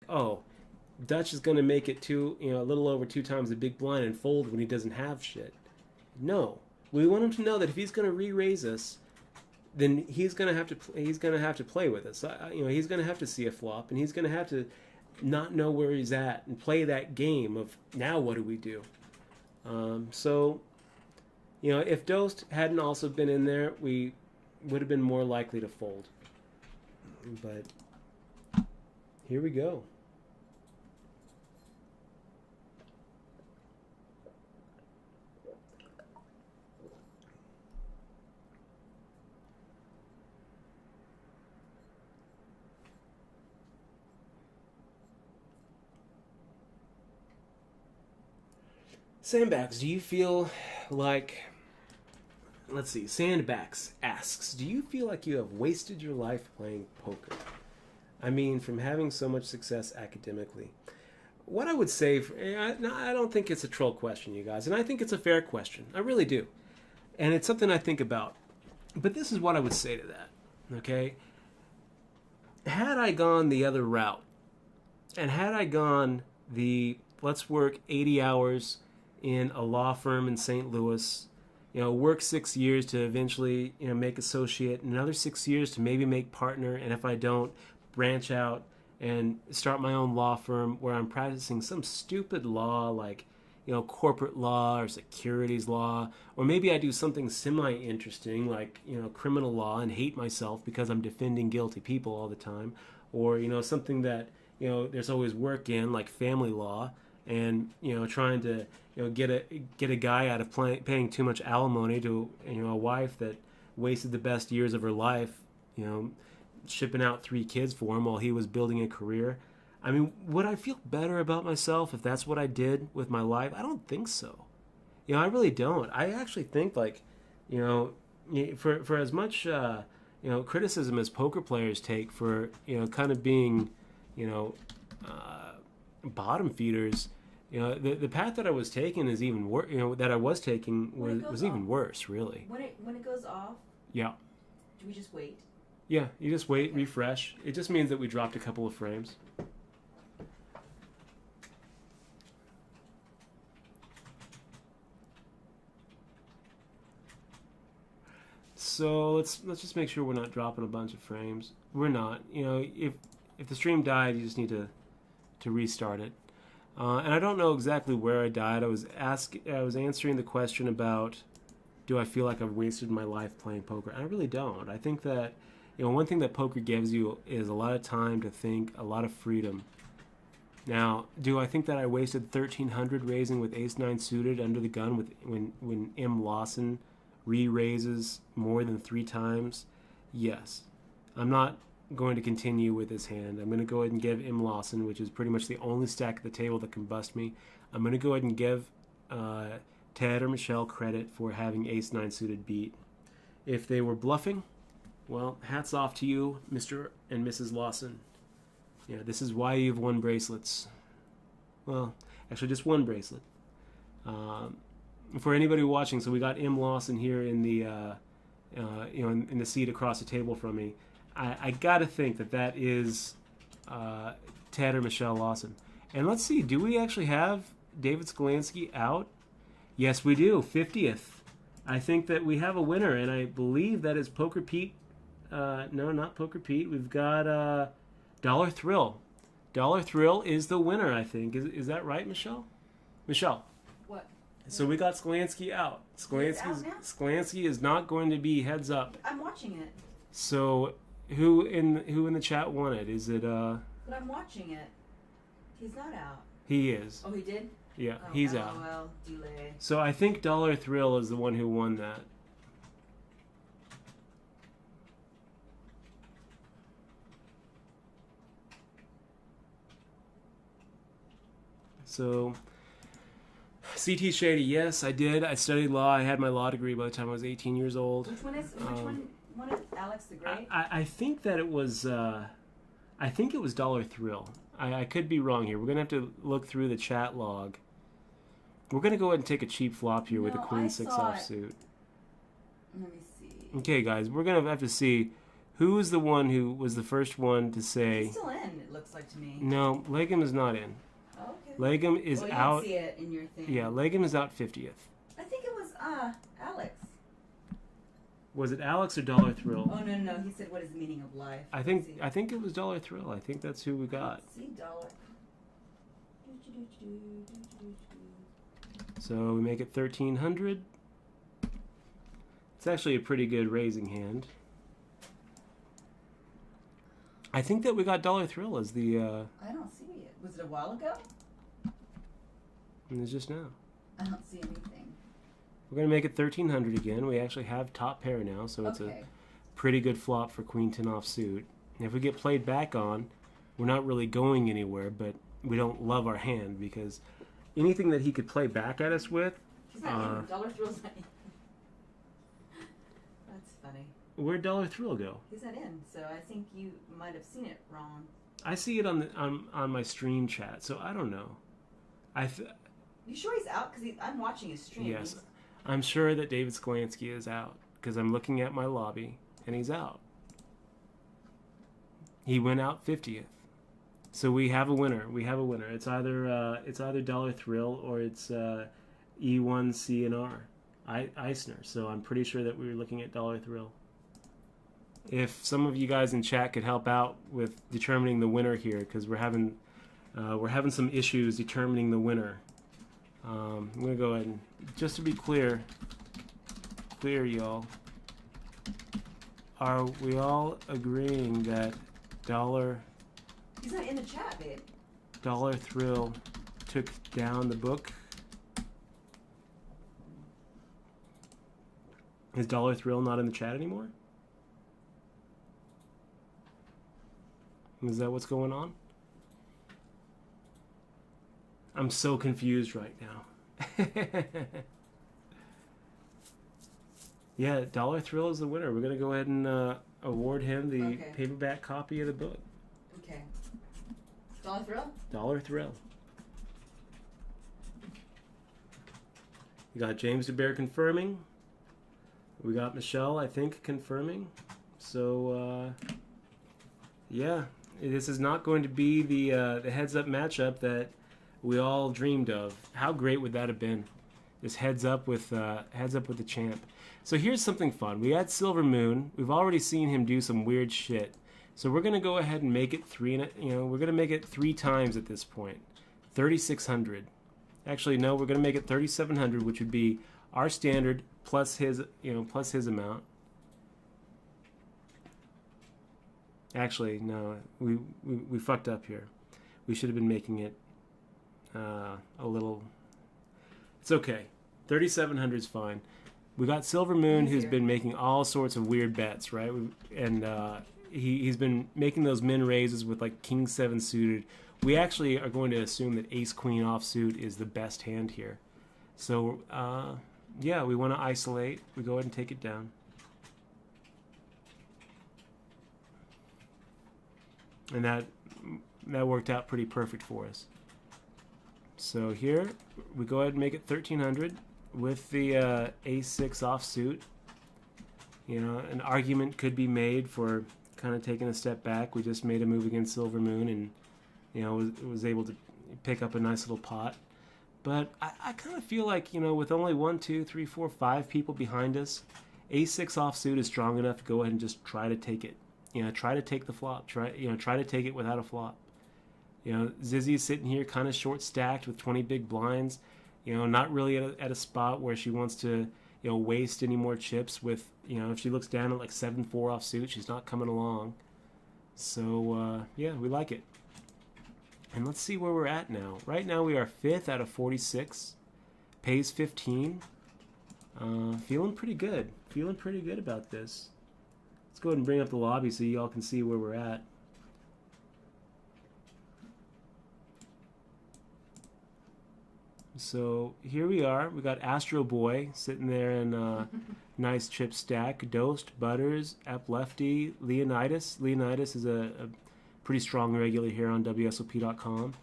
oh, Dutch is going to make it a little over two times the big blind and fold when he doesn't have shit. No, we want him to know that if he's going to re-raise us, then he's going to have to play with us. He's going to have to see a flop, and he's going to have to not know where he's at and play that game of now what do we do. So, if Dost hadn't also been in there, we would have been more likely to fold. But here we go. Sandbags, do you feel like... Let's see. Sandbags asks, do you feel like you have wasted your life playing poker? I mean, from having so much success academically. What I would say... I don't think it's a troll question, you guys. And I think it's a fair question. I really do. And it's something I think about. But this is what I would say to that. Okay? Had I gone the other route, and had I gone the let's work 80 hours in a law firm in St. Louis, work 6 years to eventually, make associate, and another 6 years to maybe make partner, and if I don't, branch out and start my own law firm where I'm practicing some stupid law like, corporate law or securities law, or maybe I do something semi-interesting like, criminal law and hate myself because I'm defending guilty people all the time, or, something that, there's always work in like family law, and trying to get a guy out of paying too much alimony to a wife that wasted the best years of her life, shipping out 3 kids for him while he was building a career. I mean, would I feel better about myself if that's what I did with my life? I don't think so. I really don't. I actually think like, for as much criticism as poker players take for kind of being bottom feeders. The path that I was taking is even worse. That I was taking was even worse, really. When it goes off. Yeah. Do we just wait? Yeah, you just wait, refresh. It just means that we dropped a couple of frames. So let's just make sure we're not dropping a bunch of frames. We're not. If the stream died, you just need to restart it. And I don't know exactly where I died. I was answering the question about, do I feel like I've wasted my life playing poker? I really don't. I think that, one thing that poker gives you is a lot of time to think, a lot of freedom. Now, do I think that I wasted 1,300 raising with Ace-9 suited under the gun when M. Lawson re-raises more than 3 times? Yes. I'm not going to continue with this hand. I'm going to go ahead and give M. Lawson, which is pretty much the only stack at the table that can bust me. I'm going to go ahead and give Ted or Michelle credit for having Ace-9 suited beat. If they were bluffing, well, hats off to you, Mr. and Mrs. Lawson. This is why you've won bracelets. Well, actually just one bracelet. For anybody watching, so we got M. Lawson here in the in the seat across the table from me. I got to think that is Ted or Michelle Lawson. And let's see, do we actually have David Skolansky out? Yes, we do. 50th. I think that we have a winner, and I believe that is Poker Pete. No, not Poker Pete. We've got Dollar Thrill. Dollar Thrill is the winner, I think. Is that right, Michelle? Michelle. What? So we got Skolansky out. Skolansky is not going to be heads up. I'm watching it. So who in the chat won it? Is it But I'm watching it. He's not out. He is. Oh, he did? Yeah, oh, he's out. Well, delay. So I think Dollar Thrill is the one who won that. So CT Shady, yes, I did. I studied law. I had my law degree by the time I was 18 years old. Which one is Alex the Great? I think that it was Dollar Thrill. I could be wrong here. We're gonna have to look through the chat log. We're gonna go ahead and take a cheap flop here with a Queen 6 offsuit. Let me see. Okay, guys, we're gonna have to see who was the one who was the first one to say. He's still in. It looks like to me. No, Legum is not in. Oh, okay. Legum is well, you out. didn't see it in your thing. Yeah, Legum is out 50th. I think it was Alex. Was it Alex or Dollar Thrill? Oh no, he said, "What is the meaning of life?" I think it was Dollar Thrill. I think that's who we got. Let's see dollar. So we make it 1,300. It's actually a pretty good raising hand. I think that we got Dollar Thrill as the. I don't see it. Was it a while ago? And it's just now. I don't see anything. We're gonna make it 1,300 again. We actually have top pair now, so it's a pretty good flop for Queen 10 offsuit. And if we get played back on, we're not really going anywhere, but we don't love our hand because anything that he could play back at us with. He's not in. Dollar Thrill's not in. That's funny. Where'd Dollar Thrill go? He's not in, so I think you might have seen it wrong. I see it on my stream chat, so I don't know. You sure he's out? Because I'm watching his stream. Yes, I'm sure that David Sklansky is out because I'm looking at my lobby and he's out. He went out 50th, so we have a winner. We have a winner. It's either Dollar Thrill or it's E1 CNR Eisner. So I'm pretty sure that we were looking at Dollar Thrill. If some of you guys in chat could help out with determining the winner here, because we're having some issues determining the winner. I'm gonna go ahead and just to be clear, y'all. Are we all agreeing that He's not in the chat, babe. Dollar Thrill took down the book? Is Dollar Thrill not in the chat anymore? Is that what's going on? I'm so confused right now. Yeah, Dollar Thrill is the winner. We're going to go ahead and award him the paperback copy of the book. Okay. Dollar Thrill? Dollar Thrill. We got James DeBear confirming. We got Michelle, I think, confirming. So, yeah, this is not going to be the heads-up matchup that we all dreamed of. How great would that have been? This heads up with the champ. So here's something fun. We had Silver Moon. We've already seen him do some weird shit. So we're gonna go ahead and make it we're gonna make it 3 times at this point. 3,600. Actually, no, we're gonna make it 3,700, which would be our standard plus his amount. Actually, no, we fucked up here. We should have been making it a little. It's okay. 3,700 is fine. We got Silver Moon, who's been making all sorts of weird bets, right? He's been making those min raises with like King 7 suited. We actually are going to assume that Ace Queen offsuit is the best hand here. So, yeah, we want to isolate. We go ahead and take it down. And that worked out pretty perfect for us. So here, we go ahead and make it 1,300 with the A6 offsuit. You know, an argument could be made for kind of taking a step back. We just made a move against Silver Moon and, you know, was able to pick up a nice little pot. But I kind of feel like, you know, with only 1, 2, 3, 4, 5 people behind us, A6 offsuit is strong enough to go ahead and just try to take it. You know, try to take the flop. Try to take it without a flop. You know, Zizzy is sitting here kind of short stacked with 20 big blinds. You know, not really at a spot where she wants to, you know, waste any more chips with, you know, if she looks down at like 7-4 offsuit, she's not coming along. So, yeah, we like it. And let's see where we're at now. Right now we are 5th out of 46. Pays 15. Feeling pretty good. Feeling pretty good about this. Let's go ahead and bring up the lobby so you all can see where we're at. So here we are. We got Astro Boy sitting there in nice chip stack. Dosed, Butters, Ep Lefty, Leonidas. Leonidas is a pretty strong regular here on WSOP.com.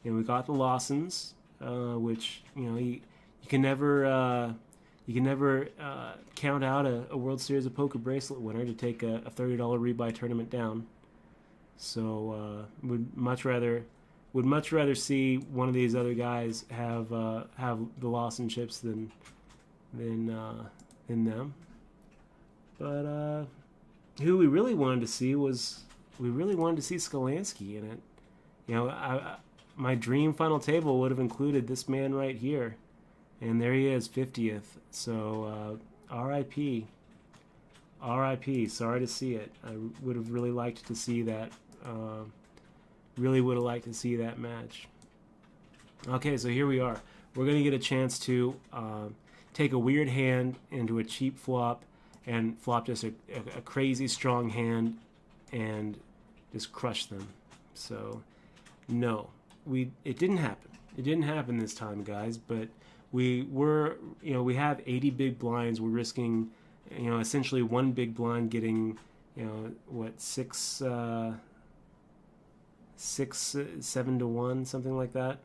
And we got the Lawsons, which, you know, you can never count out a World Series of Poker bracelet winner to take a $30 rebuy tournament down. So would much rather see one of these other guys have the loss in chips than them. But who we really wanted to see Skolansky in it. You know, my dream final table would have included this man right here, and there he is, 50th. So R.I.P. R.I.P. Sorry to see it. I would have really liked to see that. Really would have liked to see that match. Okay, so here we are. We're going to get a chance to take a weird hand into a cheap flop and flop just a crazy strong hand and just crush them. So, no. It didn't happen. It didn't happen this time, guys, but we have 80 big blinds. We're risking, essentially one big blind getting, 7 to 1, something like that,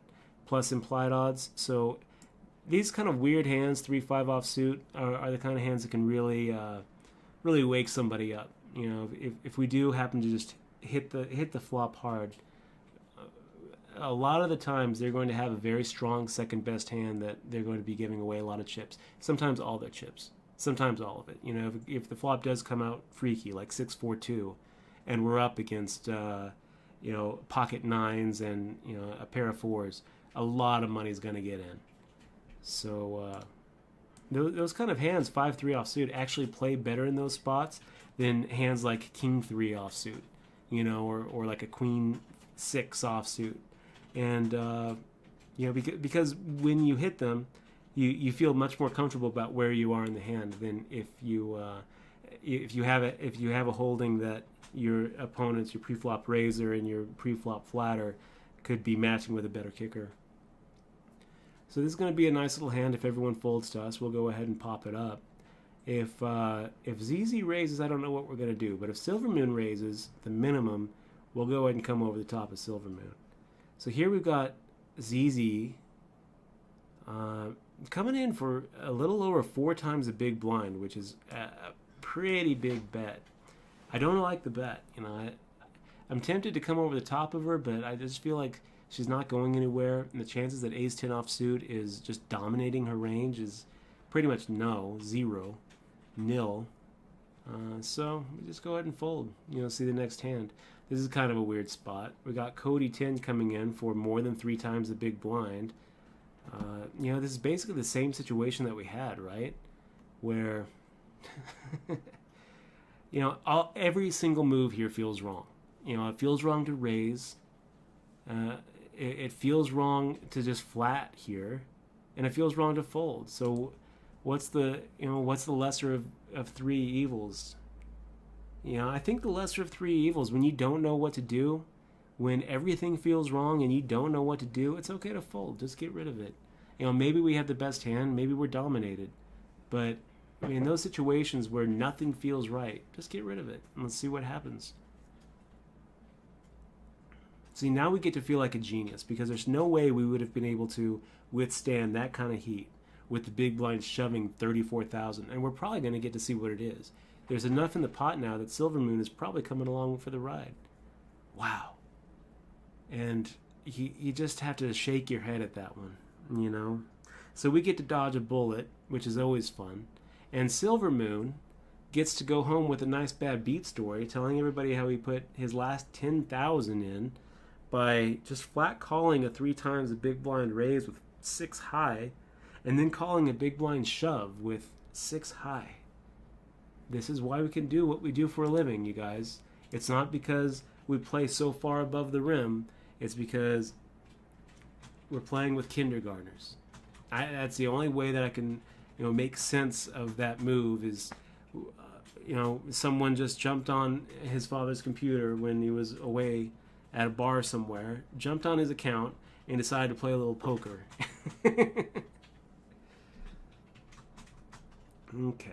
plus implied odds. So these kind of weird hands, 3-5 offsuit, are the kind of hands that can really wake somebody up. If we do happen to just hit the flop hard, a lot of the times they're going to have a very strong second best hand that they're going to be giving away a lot of chips. Sometimes all their chips. Sometimes all of it. If the flop does come out freaky, like 6-4-2, and we're up against pocket nines and a pair of fours, a lot of money is going to get in. So those kind of hands, 5-3 offsuit, actually play better in those spots than hands like king 3 offsuit, or like a queen 6 offsuit. And because when you hit them, you feel much more comfortable about where you are in the hand than if you have a holding that your opponent's, your pre-flop raiser and your pre-flop flatter, could be matching with a better kicker. So this is going to be a nice little hand. If everyone folds to us, we'll go ahead and pop it up. If ZZ raises, I don't know what we're going to do, but if Silvermoon raises the minimum, we'll go ahead and come over the top of Silvermoon. So here we've got ZZ coming in for a little over 4 times the big blind, which is a pretty big bet. I don't like the bet. I'm tempted to come over the top of her, but I just feel like she's not going anywhere, and the chances that ace 10 offsuit is just dominating her range is pretty much zero, nil. So we just go ahead and fold. See the next hand. This is kind of a weird spot. We got Cody 10 coming in for more than 3 times the big blind. This is basically the same situation that we had, right? Where every single move here feels wrong. It feels wrong to raise. It feels wrong to just flat here, and it feels wrong to fold. So, what's the lesser of 3 evils? I think the lesser of 3 evils, when you don't know what to do, when everything feels wrong and you don't know what to do, it's okay to fold. Just get rid of it. Maybe we have the best hand, maybe we're dominated, but in those situations where nothing feels right, just get rid of it and let's see what happens. See, now we get to feel like a genius, because there's no way we would have been able to withstand that kind of heat with the big blind shoving 34,000, and we're probably going to get to see what it is. There's enough in the pot now that Silvermoon is probably coming along for the ride. Wow. And you just have to shake your head at that one, So we get to dodge a bullet, which is always fun. And Silvermoon gets to go home with a nice bad beat story, telling everybody how he put his last 10,000 in by just flat calling a 3 times the big blind raise with 6 high, and then calling a big blind shove with 6 high. This is why we can do what we do for a living, you guys. It's not because we play so far above the rim. It's because we're playing with kindergartners. That's the only way that I can, make sense of that move is, someone just jumped on his father's computer when he was away at a bar somewhere, jumped on his account, and decided to play a little poker. Okay.